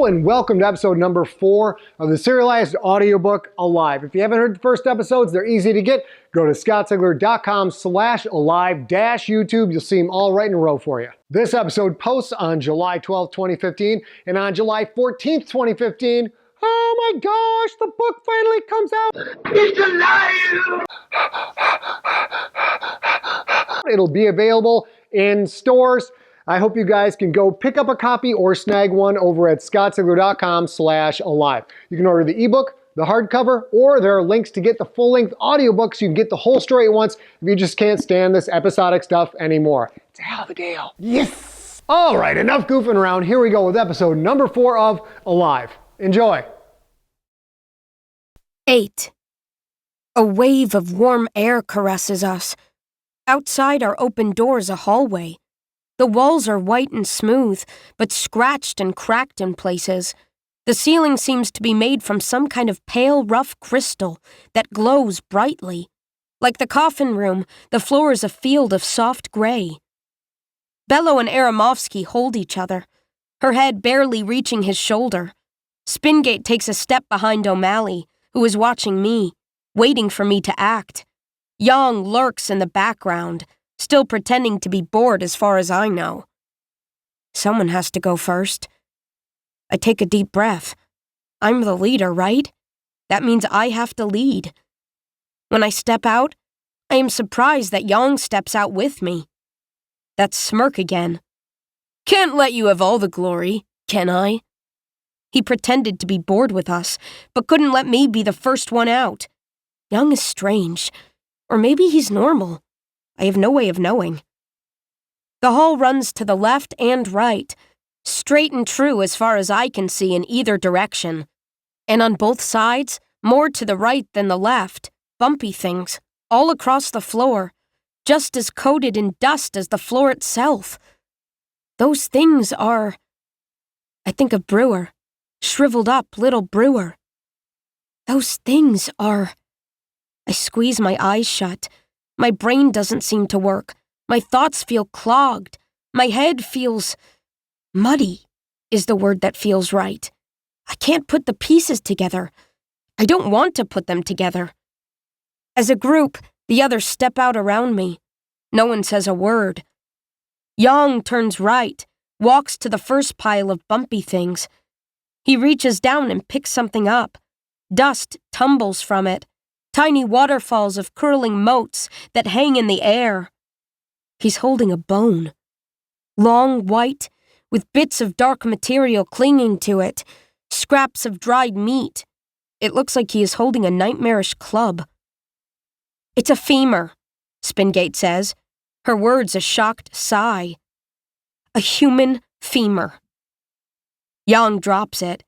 and welcome to episode number 4 of the Serialized audiobook, Alive. If you haven't heard the first episodes, they're easy to get. Go to scottsigler.com/alive-YouTube. You'll see them all right in a row for you. This episode posts on July 12th, 2015, and on July 14th, 2015, oh my gosh, the book finally comes out. It's alive! It'll be available in stores. I hope you guys can go pick up a copy or snag one over at scottsigler.com/alive. You can order the ebook, the hardcover, or there are links to get the full-length audiobook so you can get the whole story at once if you just can't stand this episodic stuff anymore. It's a hell of a deal. Yes! All right, enough goofing around. Here we go with episode number 4 of Alive. Enjoy. 8. A wave of warm air caresses us. Outside our open door is a hallway. The walls are white and smooth, but scratched and cracked in places. The ceiling seems to be made from some kind of pale, rough crystal that glows brightly. Like the coffin room, the floor is a field of soft gray. Bello and Aramovsky hold each other, her head barely reaching his shoulder. Spingate takes a step behind O'Malley, who is watching me, waiting for me to act. Yang lurks in the background, still pretending to be bored as far as I know. Someone has to go first. I take a deep breath. I'm the leader, right? That means I have to lead. When I step out, I am surprised that Yang steps out with me. That smirk again. Can't let you have all the glory, can I? He pretended to be bored with us, but couldn't let me be the first one out. Yang is strange. Or maybe he's normal. I have no way of knowing. The hall runs to the left and right, straight and true as far as I can see in either direction. And on both sides, more to the right than the left, bumpy things, all across the floor, just as coated in dust as the floor itself. Those things are... I think of Brewer, shriveled up little Brewer. Those things are... I squeeze my eyes shut. My brain doesn't seem to work. My thoughts feel clogged. My head feels... muddy is the word that feels right. I can't put the pieces together. I don't want to put them together. As a group, the others step out around me. No one says a word. Yang turns right, walks to the first pile of bumpy things. He reaches down and picks something up. Dust tumbles from it. Tiny waterfalls of curling motes that hang in the air. He's holding a bone. Long, white, with bits of dark material clinging to it, scraps of dried meat. It looks like he is holding a nightmarish club. It's a femur, Spingate says, her words a shocked sigh. A human femur. Yang drops it.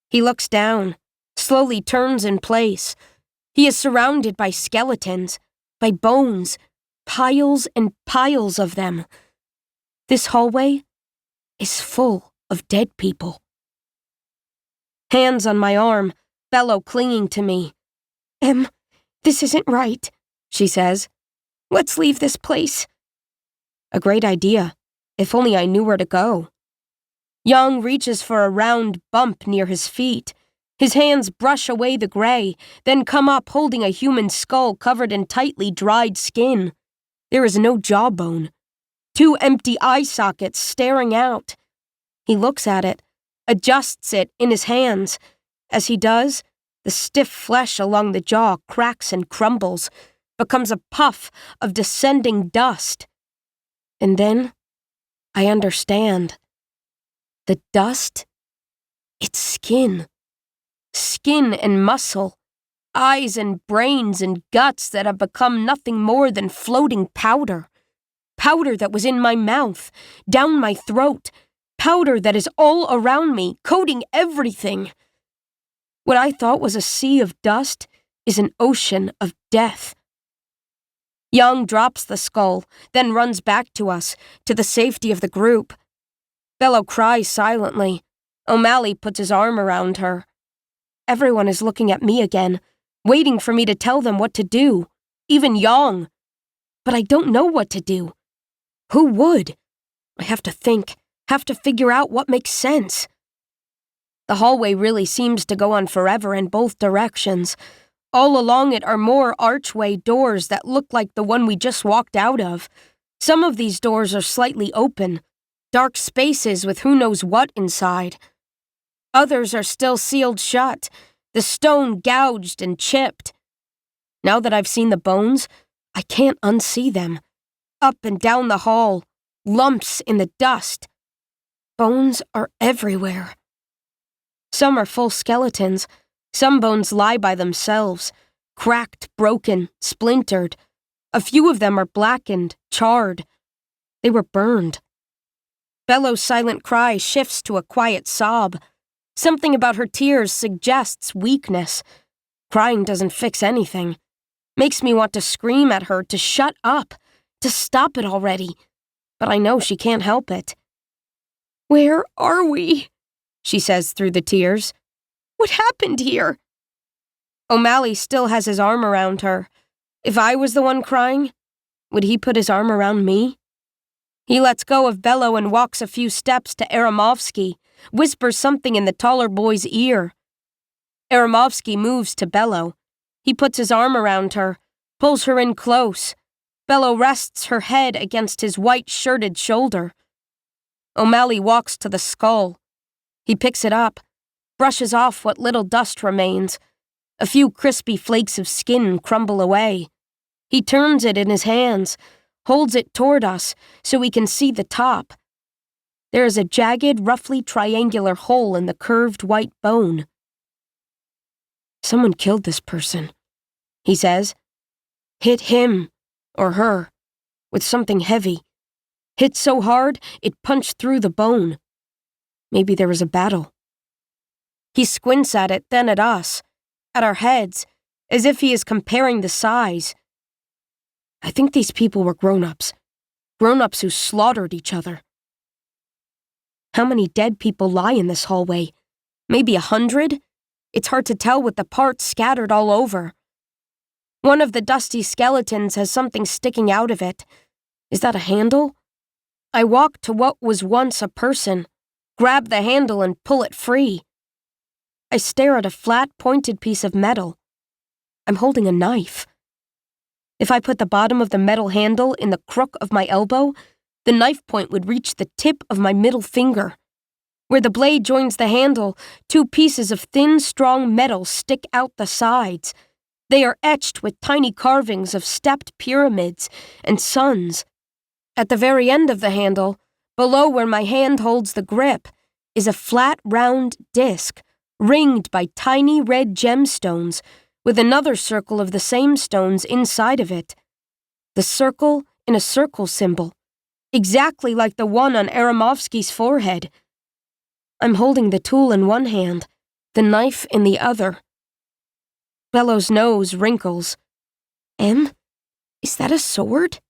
He looks down, slowly turns in place. He is surrounded by skeletons, by bones, piles and piles of them. This hallway is full of dead people. Hands on my arm, Bello clinging to me. This isn't right, she says. Let's leave this place. A great idea, if only I knew where to go. Yang reaches for a round bump near his feet. His hands brush away the gray, then come up holding a human skull covered in tightly dried skin. There is no jawbone. 2 empty eye sockets staring out. He looks at it, adjusts it in his hands. As he does, the stiff flesh along the jaw cracks and crumbles, becomes a puff of descending dust. And then, I understand. The dust? It's skin. Skin and muscle, eyes and brains and guts that have become nothing more than floating powder. Powder that was in my mouth, down my throat. Powder that is all around me, coating everything. What I thought was a sea of dust is an ocean of death. Yang drops the skull, then runs back to us, to the safety of the group. Bello cries silently. O'Malley puts his arm around her. Everyone is looking at me again, waiting for me to tell them what to do, even Yang. But I don't know what to do. Who would? I have to think, have to figure out what makes sense. The hallway really seems to go on forever in both directions. All along it are more archway doors that look like the one we just walked out of. Some of these doors are slightly open, dark spaces with who knows what inside. Others are still sealed shut, the stone gouged and chipped. Now that I've seen the bones, I can't unsee them. Up and down the hall, lumps in the dust. Bones are everywhere. Some are full skeletons. Some bones lie by themselves, cracked, broken, splintered. A few of them are blackened, charred. They were burned. Bellow's silent cry shifts to a quiet sob. Something about her tears suggests weakness. Crying doesn't fix anything. Makes me want to scream at her to shut up, to stop it already. But I know she can't help it. "Where are we?" she says through the tears. "What happened here?" O'Malley still has his arm around her. If I was the one crying, would he put his arm around me? He lets go of Bello and walks a few steps to Aramovsky, whispers something in the taller boy's ear. Aramovsky moves to Bello. He puts his arm around her, pulls her in close. Bello rests her head against his white-shirted shoulder. O'Malley walks to the skull. He picks it up, brushes off what little dust remains. A few crispy flakes of skin crumble away. He turns it in his hands, holds it toward us so we can see the top. There is a jagged, roughly triangular hole in the curved white bone. "Someone killed this person," he says. "Hit him, or her, with something heavy. Hit so hard, it punched through the bone. Maybe there was a battle." He squints at it, then at us, at our heads, as if he is comparing the size. "I think these people were grown-ups. Grown-ups who slaughtered each other." How many dead people lie in this hallway? Maybe 100? It's hard to tell with the parts scattered all over. One of the dusty skeletons has something sticking out of it. Is that a handle? I walk to what was once a person, grab the handle and pull it free. I stare at a flat, pointed piece of metal. I'm holding a knife. If I put the bottom of the metal handle in the crook of my elbow, the knife point would reach the tip of my middle finger. Where the blade joins the handle, two pieces of thin, strong metal stick out the sides. They are etched with tiny carvings of stepped pyramids and suns. At the very end of the handle, below where my hand holds the grip, is a flat, round disc, ringed by tiny red gemstones, with another circle of the same stones inside of it. The circle in a circle symbol, exactly like the one on Aramovsky's forehead. I'm holding the tool in one hand, the knife in the other. Bello's nose wrinkles. "Em, is that a sword?"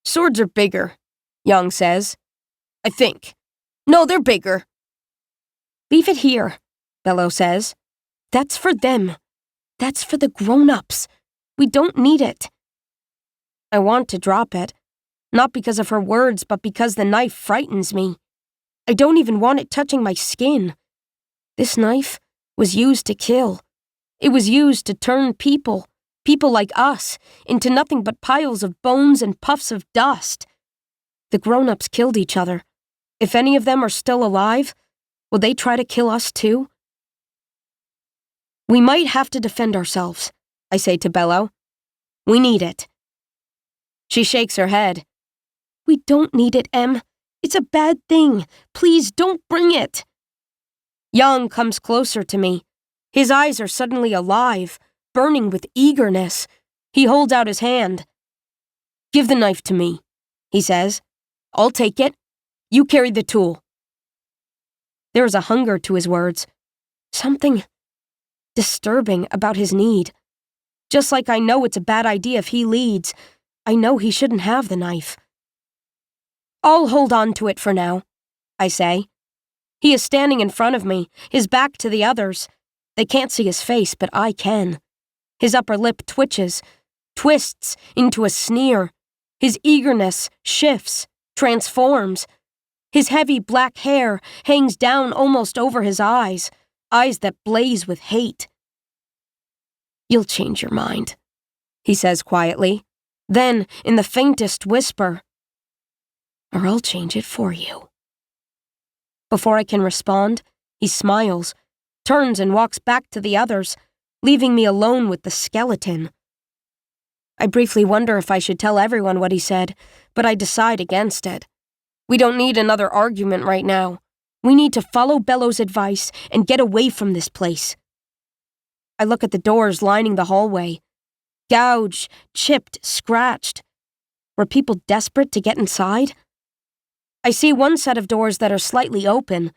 "Swords are bigger," Young says. "I think. No, they're bigger." "Leave it here," Bello says. "That's for them. That's for the grown-ups. We don't need it." I want to drop it, not because of her words, but because the knife frightens me. I don't even want it touching my skin. This knife was used to kill. It was used to turn people like us, into nothing but piles of bones and puffs of dust. The grown-ups killed each other. If any of them are still alive, will they try to kill us too? "We might have to defend ourselves," I say to Bello. "We need it." She shakes her head. "We don't need it, Em. It's a bad thing. Please don't bring it." Young comes closer to me. His eyes are suddenly alive, burning with eagerness. He holds out his hand. "Give the knife to me," he says. "I'll take it. You carry the tool." There is a hunger to his words. Something disturbing about his need. Just like I know it's a bad idea if he leads, I know he shouldn't have the knife. "I'll hold on to it for now," I say. He is standing in front of me, his back to the others. They can't see his face, but I can. His upper lip twitches, twists into a sneer. His eagerness shifts, transforms. His heavy black hair hangs down almost over his eyes that blaze with hate. "You'll change your mind," he says quietly. Then, in the faintest whisper, "Or I'll change it for you." Before I can respond, he smiles, turns and walks back to the others, leaving me alone with the skeleton. I briefly wonder if I should tell everyone what he said, but I decide against it. We don't need another argument right now. We need to follow Bello's advice and get away from this place. I look at the doors lining the hallway. Gouged, chipped, scratched. Were people desperate to get inside? I see one set of doors that are slightly open.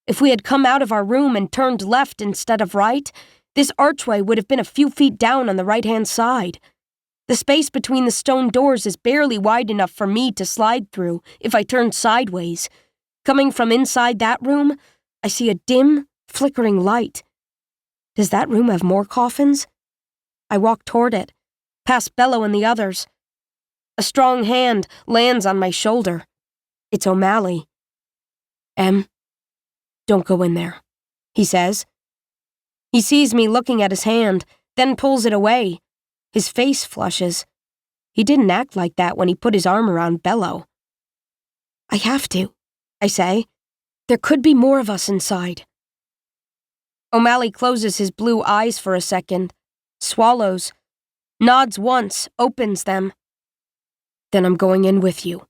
If we had come out of our room and turned left instead of right, this archway would have been a few feet down on the right-hand side. The space between the stone doors is barely wide enough for me to slide through if I turned sideways. Coming from inside that room, I see a dim, flickering light. Does that room have more coffins? I walk toward it, past Bello and the others. A strong hand lands on my shoulder. It's O'Malley. "Em, don't go in there," he says. He sees me looking at his hand, then pulls it away. His face flushes. He didn't act like that when he put his arm around Bello. "I have to," I say. "There could be more of us inside." O'Malley closes his blue eyes for a second, swallows, nods once, opens them. "Then I'm going in with you."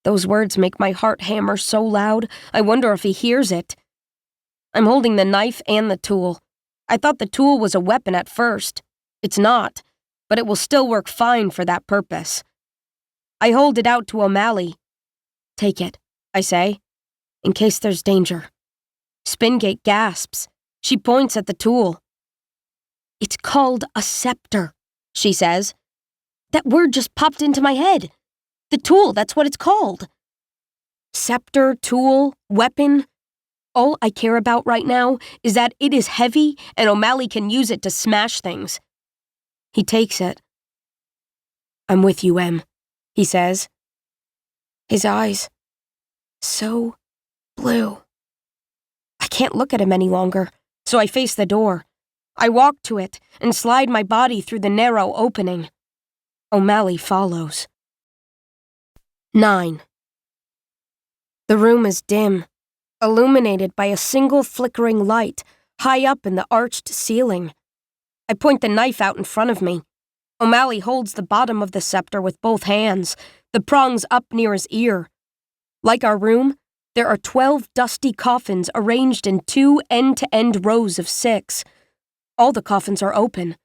Those words make my heart hammer so loud, I wonder if he hears it. I'm holding the knife and the tool. I thought the tool was a weapon at first. It's not, but it will still work fine for that purpose. I hold it out to O'Malley. "Take it," I say, "in case there's danger." Spingate gasps. She points at the tool. "It's called a scepter," she says. That word just popped into my head. The tool, that's what it's called. Scepter, tool, weapon. All I care about right now is that it is heavy and O'Malley can use it to smash things. He takes it. "I'm with you, Em," he says. His eyes, so blue. I can't look at him any longer, so I face the door. I walk to it and slide my body through the narrow opening. O'Malley follows. 9. The room is dim, illuminated by a single flickering light high up in the arched ceiling. I point the knife out in front of me. O'Malley holds the bottom of the scepter with both hands, the prongs up near his ear. Like our room, there are 12 dusty coffins arranged in 2 end-to-end rows of 6. All the coffins are open.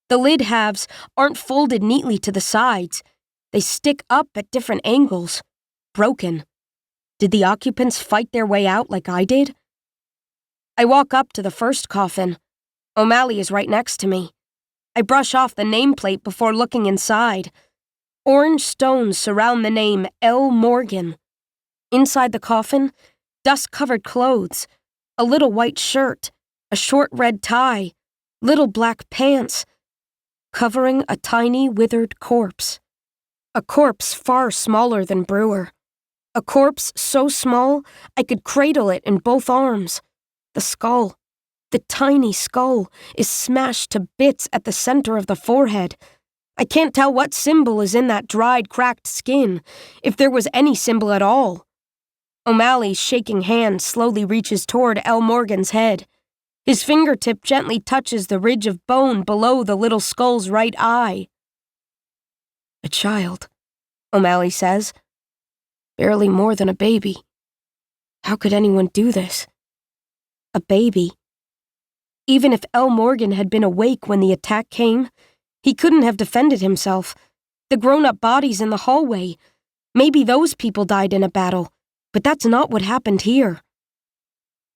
The lid halves aren't folded neatly to the sides. They stick up at different angles. Broken. Did the occupants fight their way out like I did? I walk up to the first coffin. O'Malley is right next to me. I brush off the nameplate before looking inside. Orange stones surround the name L. Morgan. Inside the coffin, dust-covered clothes, a little white shirt, a short red tie, little black pants, covering a tiny withered corpse. A corpse far smaller than Brewer. A corpse so small I could cradle it in both arms. The skull, the tiny skull, is smashed to bits at the center of the forehead. I can't tell what symbol is in that dried, cracked skin, if there was any symbol at all. O'Malley's shaking hand slowly reaches toward L. Morgan's head. His fingertip gently touches the ridge of bone below the little skull's right eye. "A child," O'Malley says. "Barely more than a baby. How could anyone do this?" A baby. Even if L. Morgan had been awake when the attack came, he couldn't have defended himself. The grown-up bodies in the hallway. Maybe those people died in a battle, but that's not what happened here.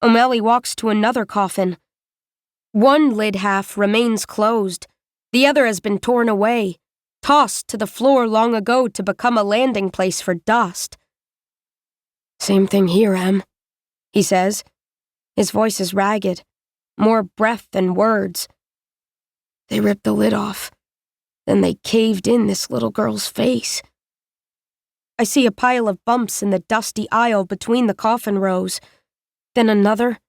O'Malley walks to another coffin. One lid half remains closed. The other has been torn away, tossed to the floor long ago to become a landing place for dust. "Same thing here, Em," he says. His voice is ragged, more breath than words. "They ripped the lid off. Then they caved in this little girl's face." I see a pile of bumps in the dusty aisle between the coffin rows. Then another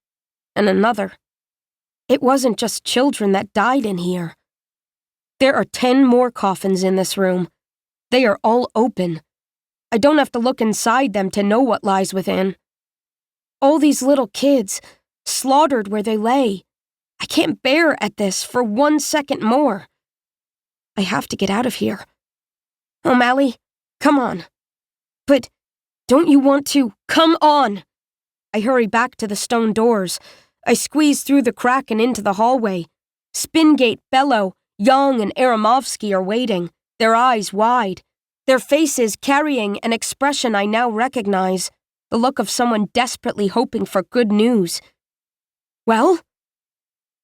and another. It wasn't just children that died in here. There are 10 more coffins in this room. They are all open. I don't have to look inside them to know what lies within. All these little kids, slaughtered where they lay. I can't bear at this for 1 second more. I have to get out of here. O'Malley, come on. But don't you want to? Come on! I hurry back to the stone doors. I squeeze through the crack and into the hallway. Spingate, Bello, Young, and Aramovsky are waiting, their eyes wide, their faces carrying an expression I now recognize, the look of someone desperately hoping for good news. Well?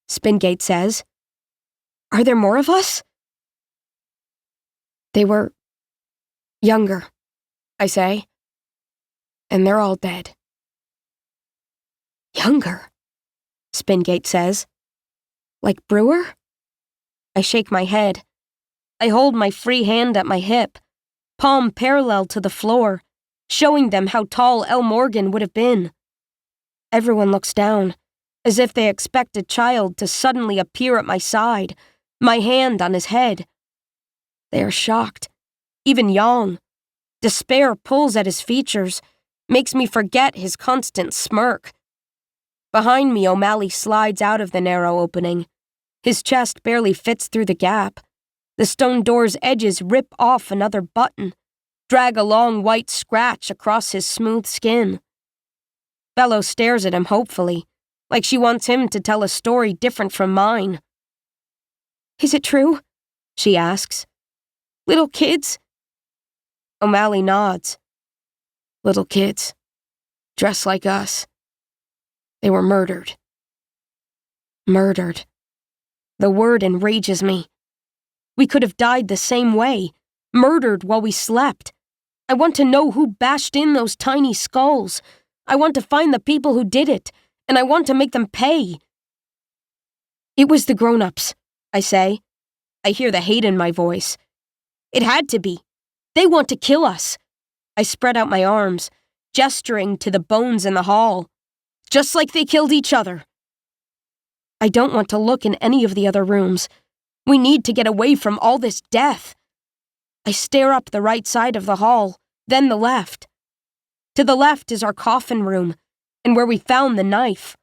Spingate says. Are there more of us? They were younger, I say, and they're all dead. Younger, Spingate says. Like Brewer? I shake my head. I hold my free hand at my hip, palm parallel to the floor, showing them how tall El Morgan would have been. Everyone looks down, as if they expect a child to suddenly appear at my side, my hand on his head. They are shocked, even Yang. Despair pulls at his features, makes me forget his constant smirk. Behind me, O'Malley slides out of the narrow opening. His chest barely fits through the gap. The stone door's edges rip off another button, drag a long white scratch across his smooth skin. Bello stares at him hopefully, like she wants him to tell a story different from mine. Is it true? She asks. Little kids? O'Malley nods. Little kids, dressed like us. They were murdered. Murdered. The word enrages me. We could have died the same way, murdered while we slept. I want to know who bashed in those tiny skulls. I want to find the people who did it, and I want to make them pay. It was the grown-ups, I say. I hear the hate in my voice. It had to be. They want to kill us. I spread out my arms, gesturing to the bones in the hall. Just like they killed each other. I don't want to look in any of the other rooms. We need to get away from all this death. I stare up the right side of the hall, then the left. To the left is our coffin room, and where we found the knife.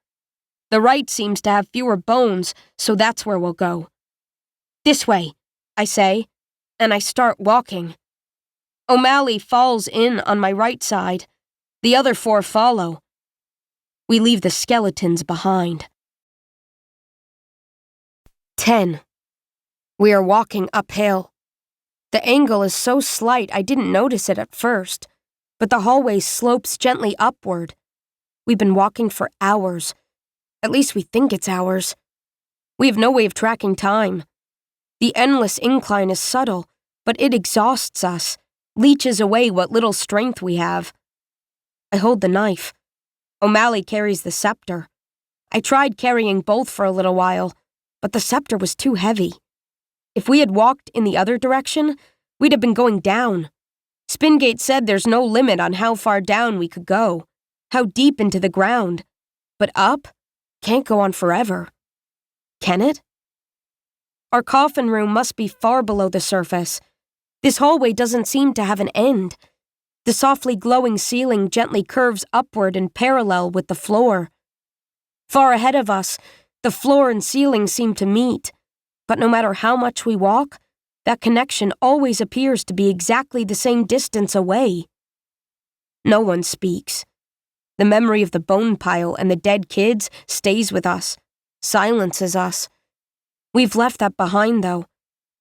The right seems to have fewer bones, so that's where we'll go. This way, I say, and I start walking. O'Malley falls in on my right side. The other 4 follow. We leave the skeletons behind. 10. We are walking uphill. The angle is so slight I didn't notice it at first, but the hallway slopes gently upward. We've been walking for hours. At least we think it's hours. We have no way of tracking time. The endless incline is subtle, but it exhausts us, leeches away what little strength we have. I hold the knife. O'Malley carries the scepter. I tried carrying both for a little while, but the scepter was too heavy. If we had walked in the other direction, we'd have been going down. Spingate said there's no limit on how far down we could go, how deep into the ground. But up can't go on forever. Can it? Our coffin room must be far below the surface. This hallway doesn't seem to have an end. The softly glowing ceiling gently curves upward and parallel with the floor. Far ahead of us, the floor and ceiling seem to meet, but no matter how much we walk, that connection always appears to be exactly the same distance away. No one speaks. The memory of the bone pile and the dead kids stays with us, silences us. We've left that behind, though,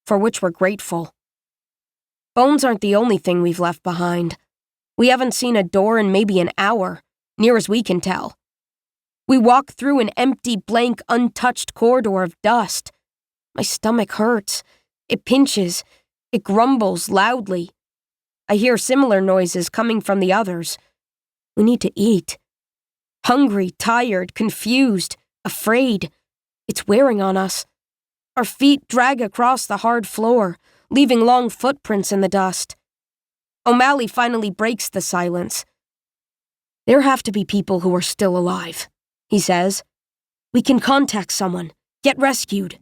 for which we're grateful. Bones aren't the only thing we've left behind. We haven't seen a door in maybe an hour, near as we can tell. We walk through an empty, blank, untouched corridor of dust. My stomach hurts. It pinches. It grumbles loudly. I hear similar noises coming from the others. We need to eat. Hungry, tired, confused, afraid. It's wearing on us. Our feet drag across the hard floor, leaving long footprints in the dust. O'Malley finally breaks the silence. There have to be people who are still alive, he says. We can contact someone, get rescued.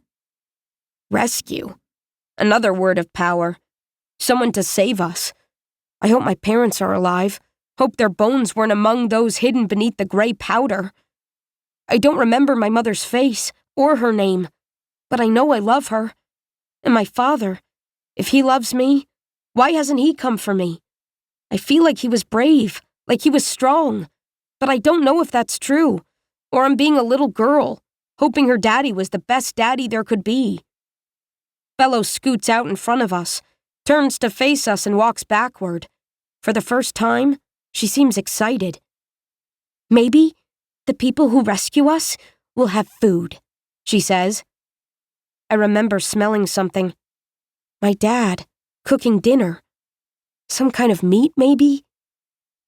Rescue? Another word of power. Someone to save us. I hope my parents are alive. Hope their bones weren't among those hidden beneath the gray powder. I don't remember my mother's face or her name, but I know I love her. And my father, if he loves me, why hasn't he come for me? I feel like he was brave, like he was strong, but I don't know if that's true, or I'm being a little girl, hoping her daddy was the best daddy there could be. Bello scoots out in front of us, turns to face us and walks backward. For the first time, she seems excited. Maybe the people who rescue us will have food, she says. I remember smelling something. My dad, cooking dinner. Some kind of meat, maybe?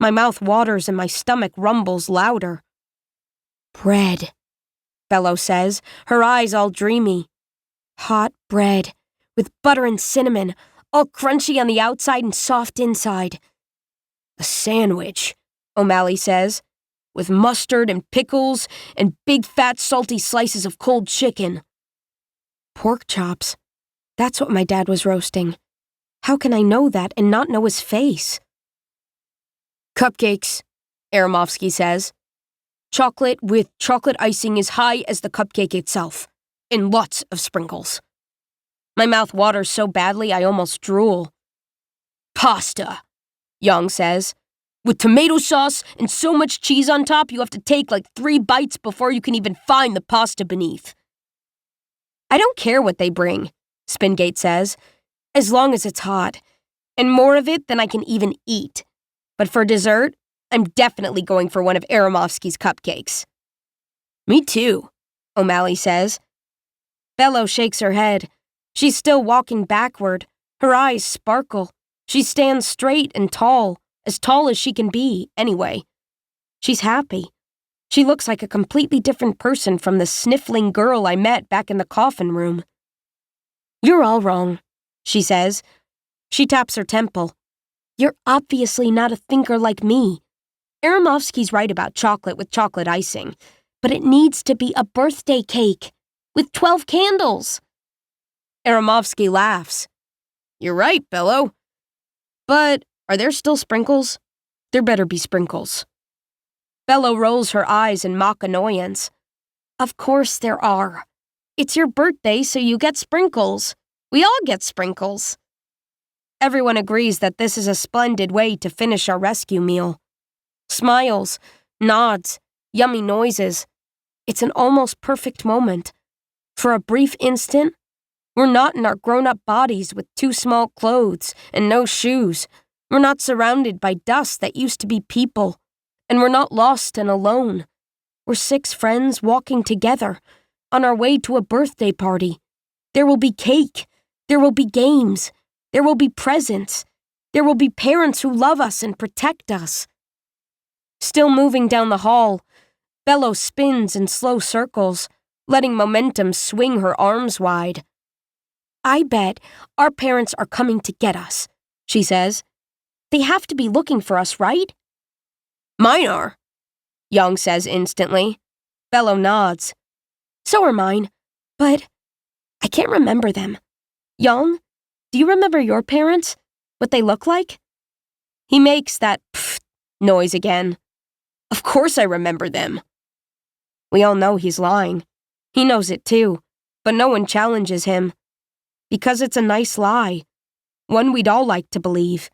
My mouth waters and my stomach rumbles louder. Bread, Bello says, her eyes all dreamy. Hot bread, with butter and cinnamon, all crunchy on the outside and soft inside. A sandwich, O'Malley says, with mustard and pickles and big fat salty slices of cold chicken. Pork chops. That's what my dad was roasting. How can I know that and not know his face? Cupcakes, Aramovsky says. Chocolate with chocolate icing as high as the cupcake itself, and lots of sprinkles. My mouth waters so badly I almost drool. Pasta, Young says. With tomato sauce and so much cheese on top, you have to take like 3 bites before you can even find the pasta beneath. I don't care what they bring, Spingate says, as long as it's hot, and more of it than I can even eat. But for dessert, I'm definitely going for one of Aramovsky's cupcakes. Me too, O'Malley says. Bello shakes her head. She's still walking backward. Her eyes sparkle. She stands straight and tall as she can be, anyway. She's happy. She looks like a completely different person from the sniffling girl I met back in the coffin room. You're all wrong, she says. She taps her temple. You're obviously not a thinker like me. Aramovsky's right about chocolate with chocolate icing, but it needs to be a birthday cake with 12 candles. Aramovsky laughs. You're right, Bello. But are there still sprinkles? There better be sprinkles. Bello rolls her eyes in mock annoyance. Of course there are. It's your birthday, so you get sprinkles. We all get sprinkles. Everyone agrees that this is a splendid way to finish our rescue meal. Smiles, nods, yummy noises. It's an almost perfect moment. For a brief instant, we're not in our grown-up bodies with 2 small clothes and no shoes. We're not surrounded by dust that used to be people. And we're not lost and alone. We're 6 friends walking together, on our way to a birthday party. There will be cake. There will be games. There will be presents. There will be parents who love us and protect us. Still moving down the hall, Bello spins in slow circles, letting momentum swing her arms wide. I bet our parents are coming to get us, she says. They have to be looking for us, right? Mine are, Young says instantly. Bello nods. So are mine, but I can't remember them. Young, do you remember your parents? What they look like? He makes that pfft noise again. Of course I remember them. We all know he's lying. He knows it too, but no one challenges him. Because it's a nice lie. One we'd all like to believe.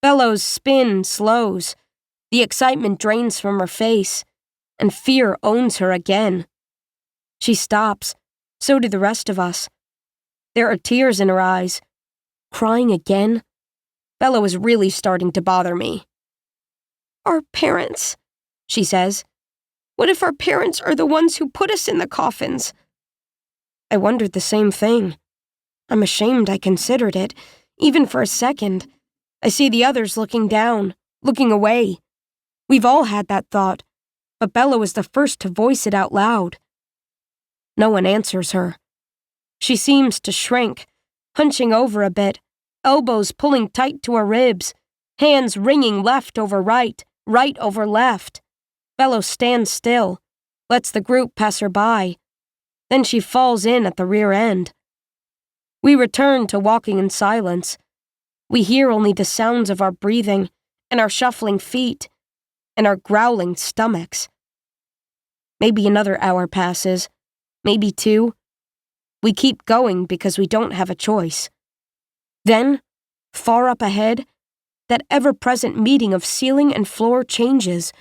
Bello's spin slows. The excitement drains from her face, and fear owns her again. She stops. So do the rest of us. There are tears in her eyes. Crying again? Bello is really starting to bother me. Our parents, she says. What if our parents are the ones who put us in the coffins? I wondered the same thing. I'm ashamed I considered it, even for a second. I see the others looking down, looking away. We've all had that thought, but Bello is the first to voice it out loud. No one answers her. She seems to shrink, hunching over a bit, elbows pulling tight to her ribs, hands wringing left over right, right over left. Bello stands still, lets the group pass her by. Then she falls in at the rear end. We return to walking in silence. We hear only the sounds of our breathing and our shuffling feet and our growling stomachs. Maybe another hour passes, maybe 2. We keep going because we don't have a choice. Then, far up ahead, that ever-present meeting of ceiling and floor changes.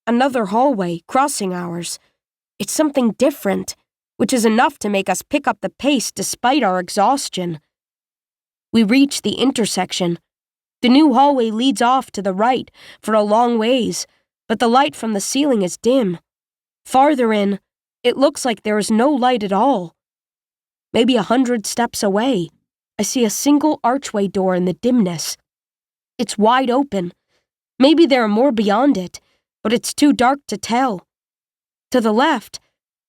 Another hallway crossing ours. It's something different, which is enough to make us pick up the pace despite our exhaustion. We reach the intersection. The new hallway leads off to the right for a long ways, but the light from the ceiling is dim. Farther in, it looks like there is no light at all. Maybe 100 steps away, I see a single archway door in the dimness. It's wide open. Maybe there are more beyond it, but it's too dark to tell. To the left,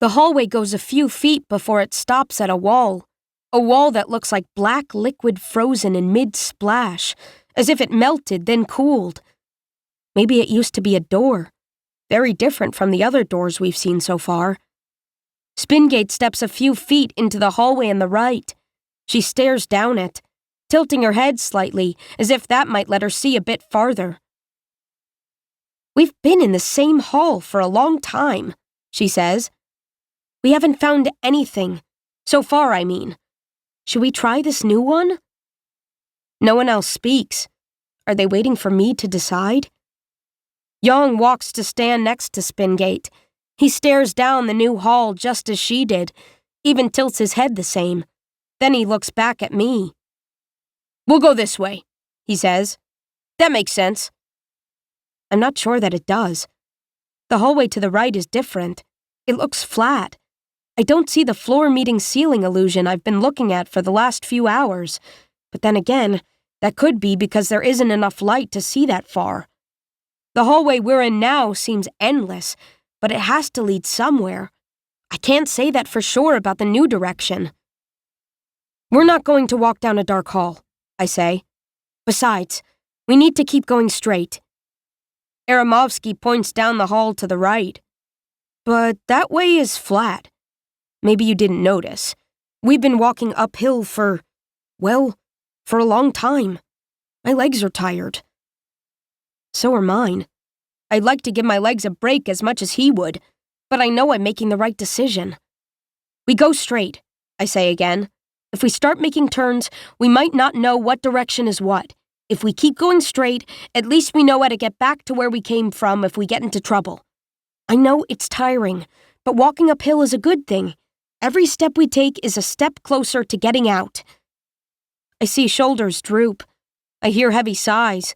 the hallway goes a few feet before it stops at a wall that looks like black liquid frozen in mid-splash, as if it melted then cooled. Maybe it used to be a door, very different from the other doors we've seen so far. Spingate steps a few feet into the hallway on the right. She stares down it, tilting her head slightly, as if that might let her see a bit farther. "We've been in the same hall for a long time," she says. "We haven't found anything. So far, I mean. Should we try this new one?" No one else speaks. Are they waiting for me to decide? Young walks to stand next to Spingate. He stares down the new hall just as she did, even tilts his head the same. Then he looks back at me. "We'll go this way," he says. "That makes sense." I'm not sure that it does. The hallway to the right is different. It looks flat. I don't see the floor-meeting ceiling illusion I've been looking at for the last few hours. But then again, that could be because there isn't enough light to see that far. The hallway we're in now seems endless, but it has to lead somewhere. I can't say that for sure about the new direction. "We're not going to walk down a dark hall," I say. "Besides, we need to keep going straight." Aramovsky points down the hall to the right. "But that way is flat. Maybe you didn't notice. We've been walking uphill for a long time. My legs are tired." So are mine. I'd like to give my legs a break as much as he would, but I know I'm making the right decision. "We go straight," I say again. "If we start making turns, we might not know what direction is what. If we keep going straight, at least we know how to get back to where we came from if we get into trouble. I know it's tiring, but walking uphill is a good thing. Every step we take is a step closer to getting out." I see shoulders droop. I hear heavy sighs.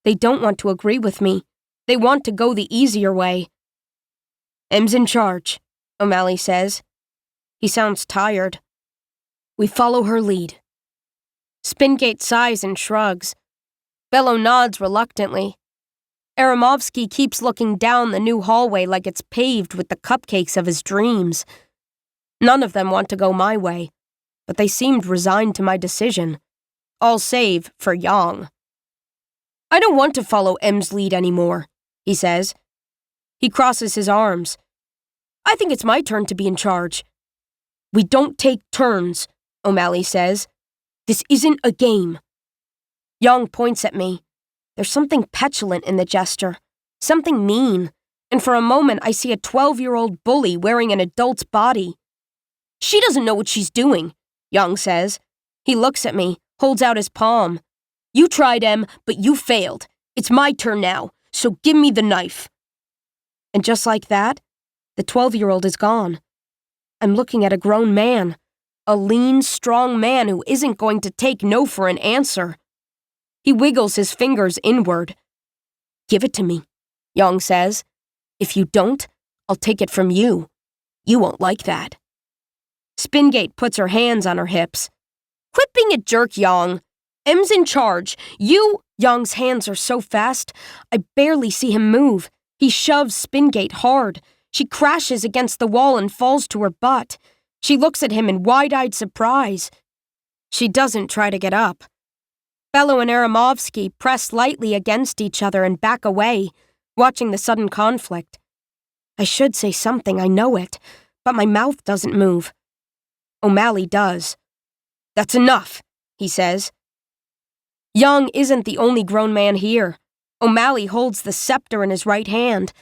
They don't want to agree with me. They want to go the easier way. "M's in charge," O'Malley says. He sounds tired. We follow her lead. Spingate sighs and shrugs. Bello nods reluctantly. Aramovsky keeps looking down the new hallway like it's paved with the cupcakes of his dreams. None of them want to go my way, but they seemed resigned to my decision. All save for Yang. "I don't want to follow M's lead anymore," he says. He crosses his arms. "I think it's my turn to be in charge." "We don't take turns," O'Malley says. "This isn't a game." Yang points at me. There's something petulant in the gesture, something mean, and for a moment I see a 12-year-old bully wearing an adult's body. "She doesn't know what she's doing," Yang says. He looks at me, holds out his palm. "You tried, Em, but you failed. It's my turn now, so give me the knife." And just like that, the 12-year-old is gone. I'm looking at a grown man, a lean, strong man who isn't going to take no for an answer. He wiggles his fingers inward. "Give it to me," Yang says. "If you don't, I'll take it from you. You won't like that." Spingate puts her hands on her hips. "Quit being a jerk, Yang. M's in charge. Yang's hands are so fast, I barely see him move. He shoves Spingate hard. She crashes against the wall and falls to her butt. She looks at him in wide-eyed surprise. She doesn't try to get up. Bello and Aramovsky press lightly against each other and back away, watching the sudden conflict. I should say something, I know it, but my mouth doesn't move. O'Malley does. "That's enough," he says. Young isn't the only grown man here. O'Malley holds the scepter in his right hand.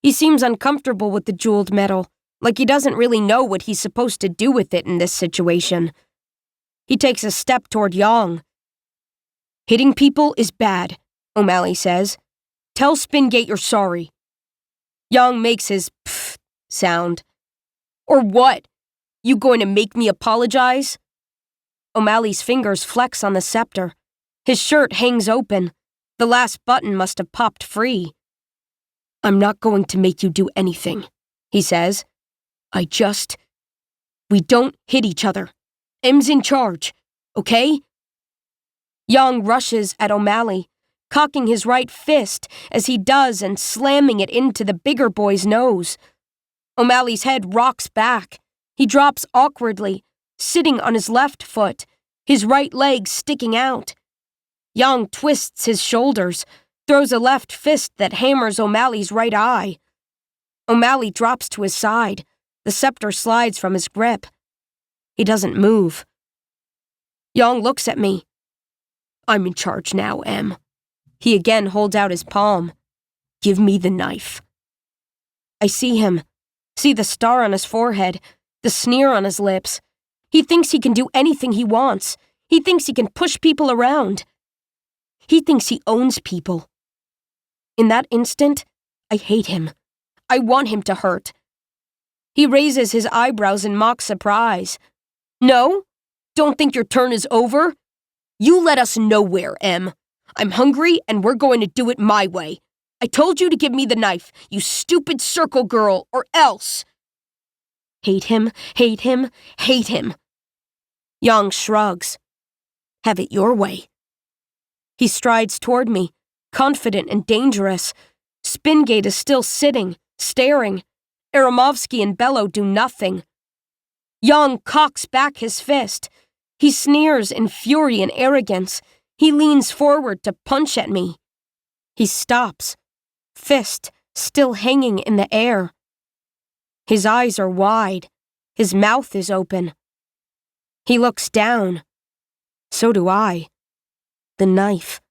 He seems uncomfortable with the jeweled metal, like he doesn't really know what he's supposed to do with it in this situation. He takes a step toward Young. "Hitting people is bad," O'Malley says. "Tell Spingate you're sorry." Young makes his pfft sound. "Or what? You going to make me apologize?" O'Malley's fingers flex on the scepter. His shirt hangs open. The last button must have popped free. "I'm not going to make you do anything," he says. We don't hit each other. M's in charge, okay?" Young rushes at O'Malley, cocking his right fist as he does and slamming it into the bigger boy's nose. O'Malley's head rocks back. He drops awkwardly, sitting on his left foot, his right leg sticking out. Young twists his shoulders, throws a left fist that hammers O'Malley's right eye. O'Malley drops to his side. The scepter slides from his grip. He doesn't move. Young looks at me. "I'm in charge now, Em." He again holds out his palm. "Give me the knife." I see him. See the star on his forehead, the sneer on his lips. He thinks he can do anything he wants. He thinks he can push people around. He thinks he owns people. In that instant, I hate him. I want him to hurt. He raises his eyebrows in mock surprise. "No? Don't think your turn is over? You let us nowhere, Em. I'm hungry and we're going to do it my way. I told you to give me the knife, you stupid circle girl, or else." Hate him, hate him, hate him. Young shrugs. "Have it your way." He strides toward me, confident and dangerous. Spingate is still sitting, staring. Aramovsky and Bello do nothing. Young cocks back his fist. He sneers in fury and arrogance. He leans forward to punch at me. He stops, fist still hanging in the air. His eyes are wide. His mouth is open. He looks down. So do I. The knife.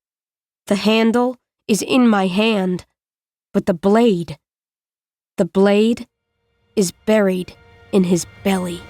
The handle is in my hand, but the blade is buried in his belly.